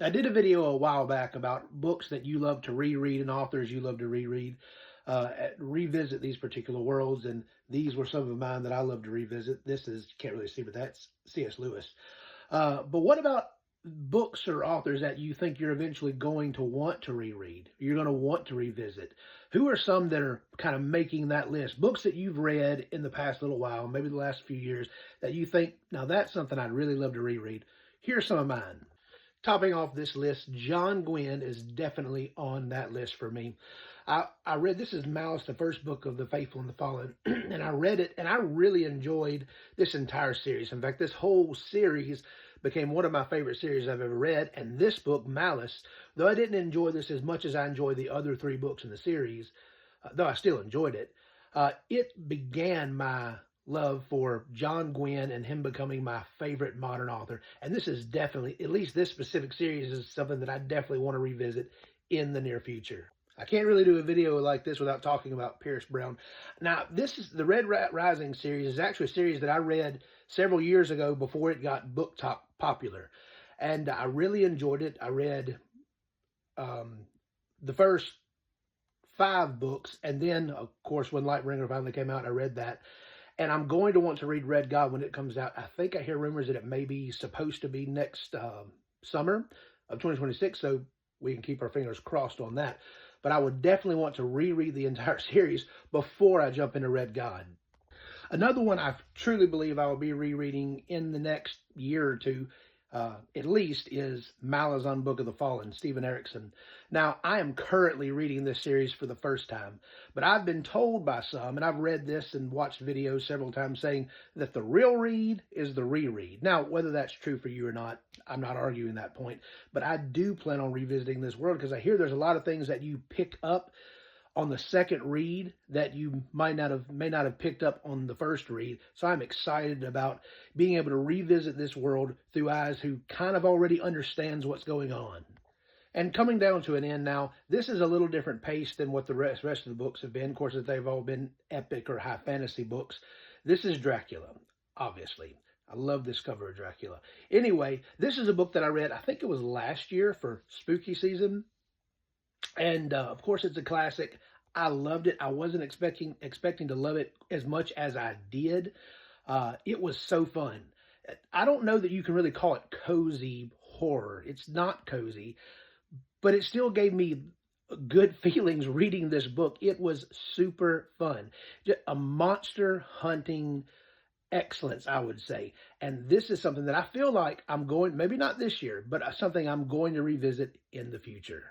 I did a video a while back about books that you love to reread and authors you love to reread, revisit these particular worlds, and these were some of mine that I love to revisit. This is, you can't really see, but that's C.S. Lewis. But what about books or authors that you think you're eventually going to want to reread? You're going to want to revisit? Who are some that are kind of making that list? Books that you've read in the past little while, maybe the last few years, that you think, now that's something I'd really love to reread. Here's some of mine. Topping off this list, John Gwynne is definitely on that list for me. I read, this is Malice, the first book of The Faithful and the Fallen, and I read it, and I really enjoyed this entire series. In fact, this whole series became one of my favorite series I've ever read, and this book, Malice, though I didn't enjoy this as much as I enjoyed the other three books in the series, though I still enjoyed it, it began my love for John Gwynne and him becoming my favorite modern author. And this is definitely, at least this specific series is something that I definitely want to revisit in the near future. I can't really do a video like this without talking about Pierce Brown. Now, this is the Red Rising series is actually a series that I read several years ago before it got book top popular. And I really enjoyed it. I read the first 5 books, and then, of course, when Lightbringer finally came out, I read that. And I'm going to want to read Red God when it comes out. I think I hear rumors that it may be supposed to be next summer of 2026, so we can keep our fingers crossed on that. But I would definitely want to reread the entire series before I jump into Red God. Another one I truly believe I will be rereading in the next year or two, at least, is Malazan Book of the Fallen, Stephen Erickson. Now, I am currently reading this series for the first time, but I've been told by some, and I've read this and watched videos several times, saying that the real read is the reread. Now, whether that's true for you or not, I'm not arguing that point, but I do plan on revisiting this world because I hear there's a lot of things that you pick up on the second read that you may not have picked up on the first read. So I'm excited about being able to revisit this world through eyes who kind of already understands what's going on. And coming down to an end now, this is a little different pace than what the rest of the books have been. Of course, they've all been epic or high fantasy books. This is Dracula, obviously. I love this cover of Dracula. Anyway, this is a book that I read, I think it was last year for spooky season. And of course, it's a classic. I loved it. I wasn't expecting to love it as much as I did. It was so fun. I don't know that you can really call it cozy horror. It's not cozy, but it still gave me good feelings reading this book. It was super fun. Just a monster hunting excellence, I would say. And this is something that I feel like I'm going, maybe not this year, but something I'm going to revisit in the future.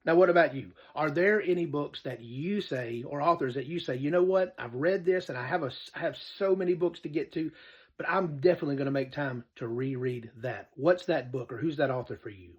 Now, what about you? Are there any books that you say, or authors that you say, you know what, I've read this and I have so many books to get to, but I'm definitely going to make time to reread that. What's that book, or who's that author for you?